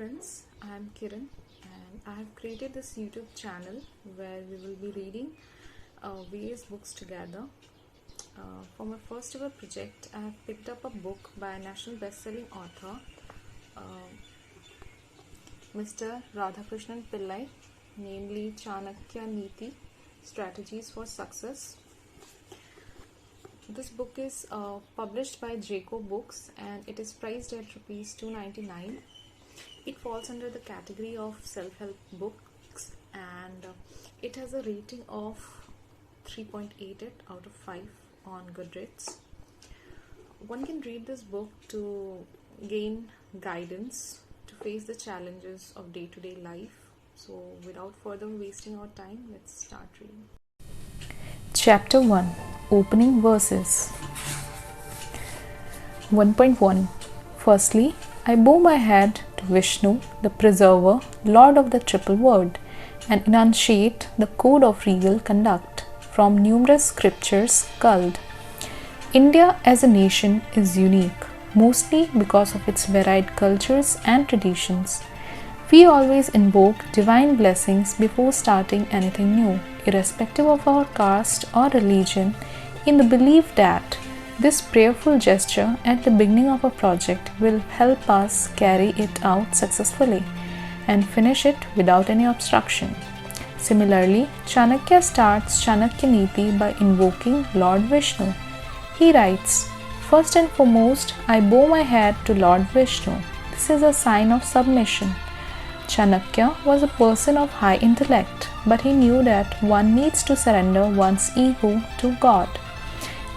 friends, I am Kiran and I have created this YouTube channel where we will be reading various books together. For my first ever project, I have picked up a book by National Bestselling Author Mr. Radhakrishnan Pillai, namely Chanakya Neeti, Strategies for Success. This book is published by Jaco Books and it is priced at Rs. 299. It falls under the category of self-help books and it has a rating of 3.88 out of 5 on Goodreads. One can read this book to gain guidance to face the challenges of day-to-day life. So without further wasting our time, let's start reading. Chapter 1, Opening Verses. 1.1. Firstly, I bow my head to Vishnu, the Preserver, Lord of the Triple Word, and enunciate the code of regal conduct from numerous scriptures culled. India as a nation is unique, mostly because of its varied cultures and traditions. We always invoke divine blessings before starting anything new, irrespective of our caste or religion, in the belief that this prayerful gesture at the beginning of a project will help us carry it out successfully and finish it without any obstruction. Similarly, Chanakya starts Chanakya Neeti by invoking Lord Vishnu. He writes, "First and foremost, I bow my head to Lord Vishnu. This is a sign of submission." Chanakya was a person of high intellect, but he knew that one needs to surrender one's ego to God.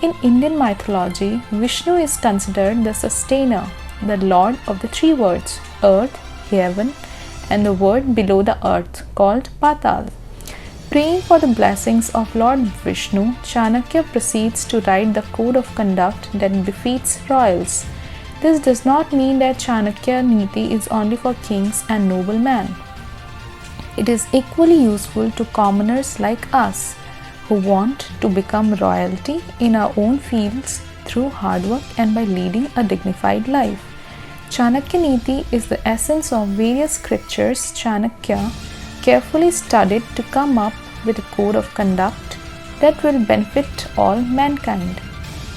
In Indian mythology, Vishnu is considered the sustainer, the lord of the three worlds, earth, heaven, and the world below the earth called Patal. Praying for the blessings of Lord Vishnu, Chanakya proceeds to write the code of conduct that befits royals. This does not mean that Chanakya Neeti is only for kings and noblemen. It is equally useful to commoners like us, who want to become royalty in our own fields through hard work and by leading a dignified life. Chanakya Neeti is the essence of various scriptures Chanakya carefully studied to come up with a code of conduct that will benefit all mankind.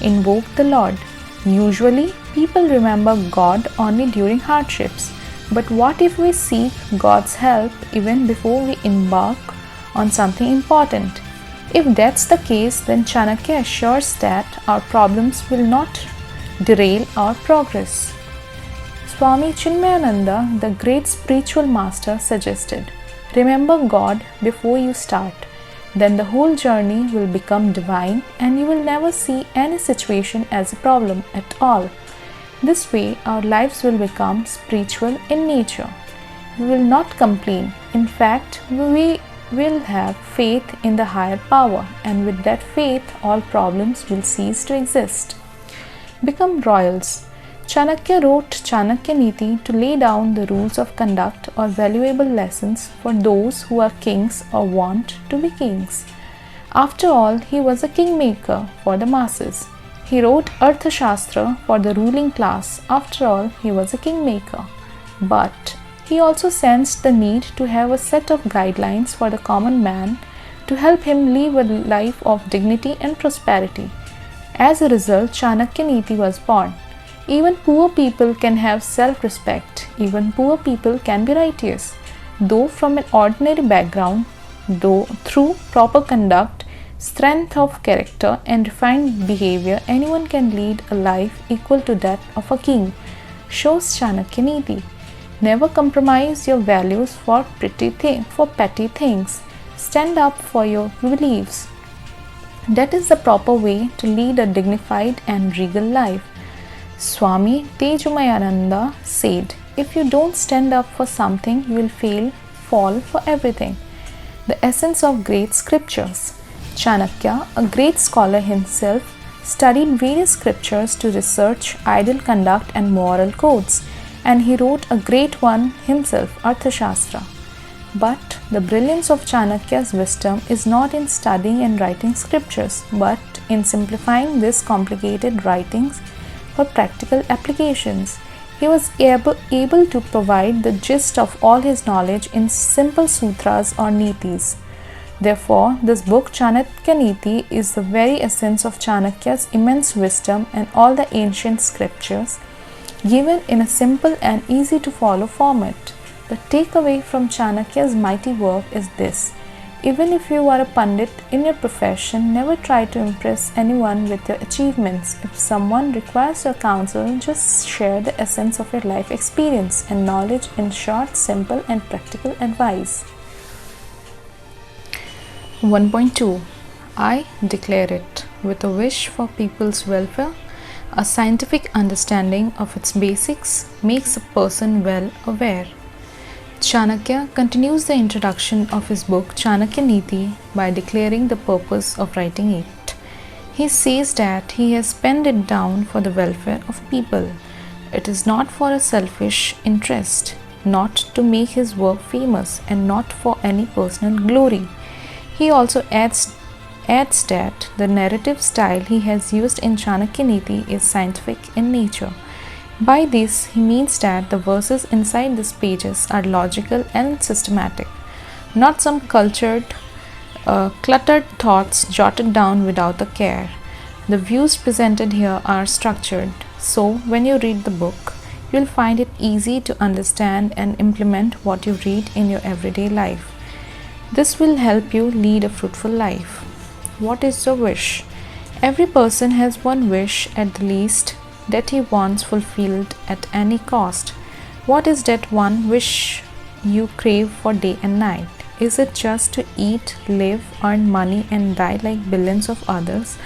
Invoke the Lord. Usually, people remember God only during hardships. But what if we seek God's help even before we embark on something important? If that's the case, then Chanakya assures that our problems will not derail our progress. Swami Chinmayananda, the great spiritual master, suggested, "Remember God before you start. Then the whole journey will become divine and you will never see any situation as a problem at all. This way, our lives will become spiritual in nature. We will not complain. In fact, we will have faith in the higher power, and with that faith, all problems will cease to exist." Become royals. Chanakya wrote Chanakya Neeti to lay down the rules of conduct or valuable lessons for those who are kings or want to be kings. After all, he was a kingmaker for the masses. He wrote Arthashastra for the ruling class. After all, he was a kingmaker. But he also sensed the need to have a set of guidelines for the common man to help him live a life of dignity and prosperity. As a result, Chanakya Neeti was born. Even poor people can have self-respect. Even poor people can be righteous. Though from an ordinary background, though through proper conduct, strength of character and refined behavior, anyone can lead a life equal to that of a king, shows Chanakya Neeti. Never compromise your values for petty things. Stand up for your beliefs. That is the proper way to lead a dignified and regal life. Swami Tejumayananda said, "If you don't stand up for something, you will fall for everything." The essence of great scriptures. Chanakya, a great scholar himself, studied various scriptures to research ideal conduct and moral codes, and he wrote a great one himself, Arthashastra. But the brilliance of Chanakya's wisdom is not in studying and writing scriptures, but in simplifying these complicated writings for practical applications. He was able to provide the gist of all his knowledge in simple sutras or neetis. Therefore, this book Chanakya Neeti is the very essence of Chanakya's immense wisdom and all the ancient scriptures, given in a simple and easy to follow format. The takeaway from Chanakya's mighty work is this: even if you are a pandit in your profession, never try to impress anyone with your achievements. If someone requires your counsel, just share the essence of your life experience and knowledge in short, simple, and practical advice. 1.2 I declare it. With a wish for people's welfare, a scientific understanding of its basics makes a person well aware. Chanakya continues the introduction of his book Chanakya Neeti by declaring the purpose of writing it. He says that he has penned it down for the welfare of people. It is not for a selfish interest, not to make his work famous, and not for any personal glory. He also adds that the narrative style he has used in Chanakya Neeti is scientific in nature. By this, he means that the verses inside these pages are logical and systematic, not some cluttered thoughts jotted down without a care. The views presented here are structured, so when you read the book, you'll find it easy to understand and implement what you read in your everyday life. This will help you lead a fruitful life. What is your wish? Every person has one wish at the least that he wants fulfilled at any cost. What is that one wish you crave for day and night? Is it just to eat, live, earn money, and die like billions of others?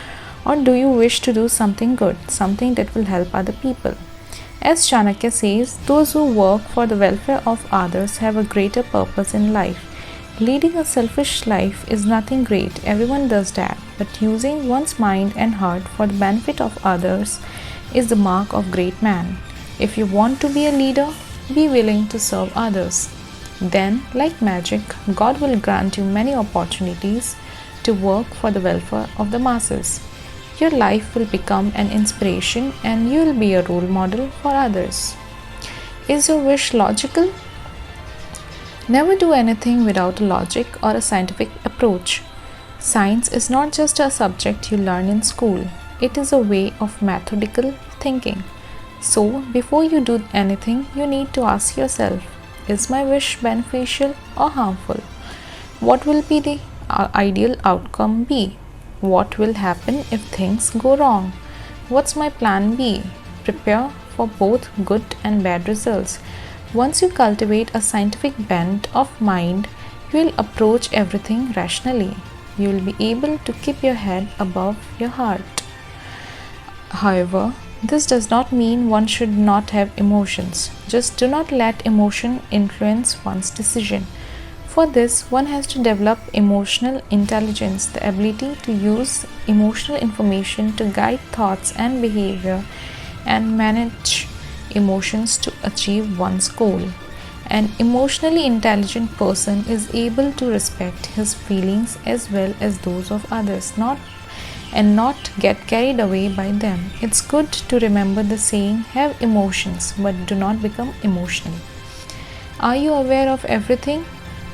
Or do you wish to do something good, something that will help other people? As Chanakya says, those who work for the welfare of others have a greater purpose in life. Leading a selfish life is nothing great, everyone does that, but using one's mind and heart for the benefit of others is the mark of great man. If you want to be a leader, be willing to serve others. Then, like magic, God will grant you many opportunities to work for the welfare of the masses. Your life will become an inspiration and you will be a role model for others. Is your wish logical? Never do anything without a logic or a scientific approach. Science is not just a subject you learn in school. It is a way of methodical thinking. So, before you do anything, you need to ask yourself, is my wish beneficial or harmful? What will be the ideal outcome be? What will happen if things go wrong? What's my plan B? Prepare for both good and bad results. Once you cultivate a scientific bent of mind, you will approach everything rationally. You will be able to keep your head above your heart. However, this does not mean one should not have emotions. Just do not let emotion influence one's decision. For this, one has to develop emotional intelligence, the ability to use emotional information to guide thoughts and behavior and manage emotions to achieve one's goal. An emotionally intelligent person is able to respect his feelings as well as those of others, not get carried away by them. It's good to remember the saying, have emotions but do not become emotional. Are you aware of everything?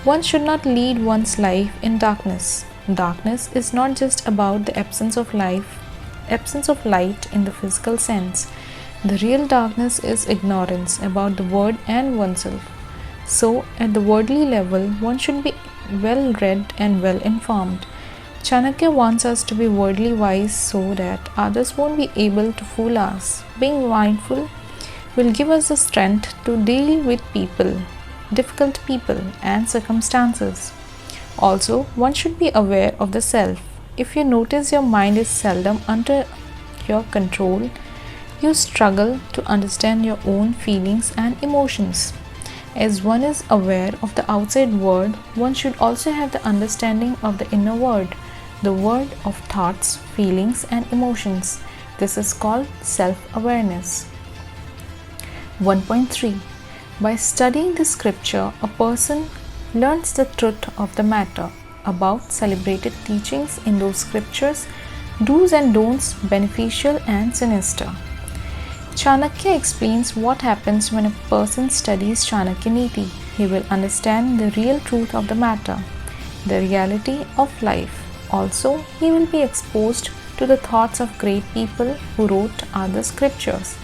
One should not lead one's life in darkness. Darkness is not just about the absence of light in the physical sense. The real darkness is ignorance about the word and oneself. So, at the worldly level, one should be well read and well informed. Chanakya wants us to be worldly wise so that others won't be able to fool us. Being mindful will give us the strength to deal with people, difficult people, and circumstances. Also, one should be aware of the self. If you notice your mind is seldom under your control, you struggle to understand your own feelings and emotions. As one is aware of the outside world, one should also have the understanding of the inner world, the world of thoughts, feelings, and emotions. This is called self-awareness. 1.3 By studying the scripture, a person learns the truth of the matter about celebrated teachings in those scriptures, do's and don'ts, beneficial and sinister. Chanakya explains what happens when a person studies Chanakya Neeti. He will understand the real truth of the matter, the reality of life. Also, he will be exposed to the thoughts of great people who wrote other scriptures,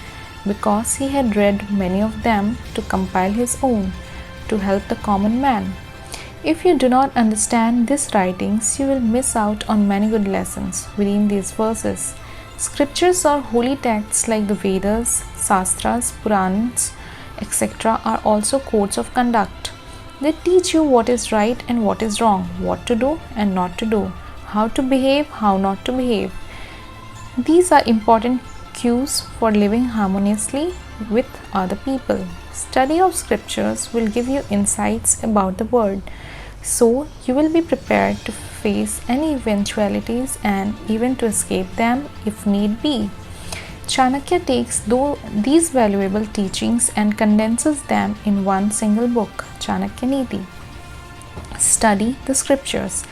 because he had read many of them to compile his own, to help the common man. If you do not understand these writings, you will miss out on many good lessons within these verses. Scriptures or holy texts like the Vedas, Shastras, Purans, etc. are also codes of conduct. They teach you what is right and what is wrong, what to do and not to do, how to behave, how not to behave. These are important cues for living harmoniously with other people. Study of scriptures will give you insights about the world, so you will be prepared to face any eventualities and even to escape them if need be. Chanakya takes these valuable teachings and condenses them in one single book, Chanakya Neeti. Study the scriptures.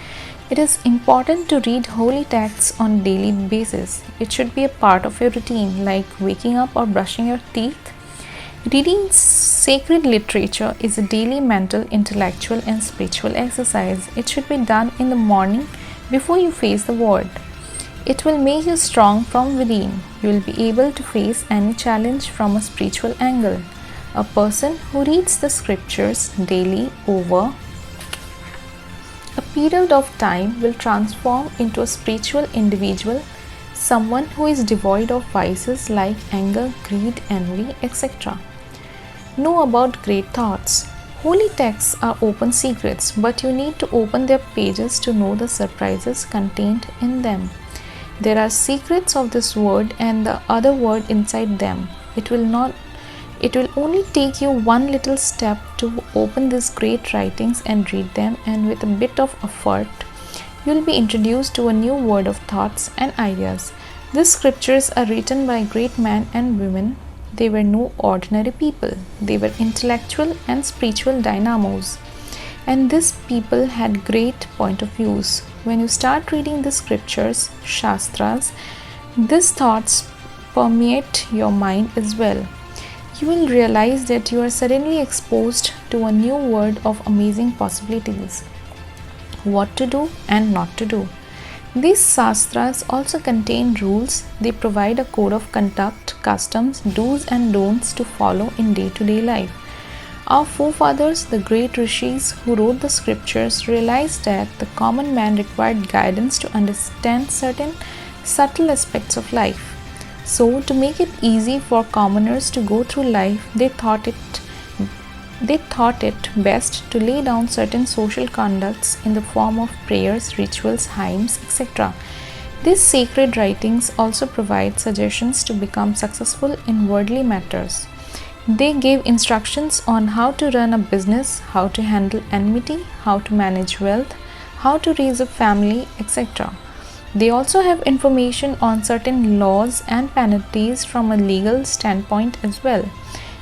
It is important to read holy texts on a daily basis. It should be a part of your routine, like waking up or brushing your teeth. Reading sacred literature is a daily mental, intellectual, and spiritual exercise. It should be done in the morning before you face the world. It will make you strong from within. You will be able to face any challenge from a spiritual angle. A person who reads the scriptures daily over a period of time will transform into a spiritual individual, someone who is devoid of vices like anger, greed, envy, etc. Know about great thoughts. Holy texts are open secrets, but you need to open their pages to know the surprises contained in them. There are secrets of this word and the other word inside them. It will only take you one little step to open these great writings and read them, and with a bit of effort, you will be introduced to a new world of thoughts and ideas. These scriptures are written by great men and women. They were no ordinary people. They were intellectual and spiritual dynamos. And these people had great point of views. When you start reading the scriptures, Shastras, these thoughts permeate your mind as well. You will realize that you are suddenly exposed to a new world of amazing possibilities. What to do and not to do. These Shastras also contain rules. They provide a code of conduct, customs, do's and don'ts to follow in day-to-day life. Our forefathers, the great rishis who wrote the scriptures, realized that the common man required guidance to understand certain subtle aspects of life. So, to make it easy for commoners to go through life, they thought it best to lay down certain social conducts in the form of prayers, rituals, hymns, etc. These sacred writings also provide suggestions to become successful in worldly matters. They gave instructions on how to run a business, how to handle enmity, how to manage wealth, how to raise a family, etc. They also have information on certain laws and penalties from a legal standpoint as well.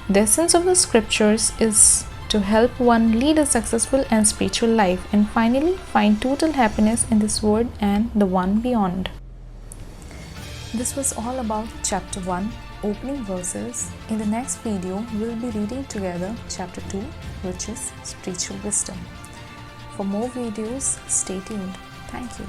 The essence of the scriptures is to help one lead a successful and spiritual life, and finally find total happiness in this world and the one beyond. This was all about Chapter 1, opening verses. In the next video, we will be reading together Chapter 2, which is Spiritual Wisdom. For more videos, stay tuned. Thank you.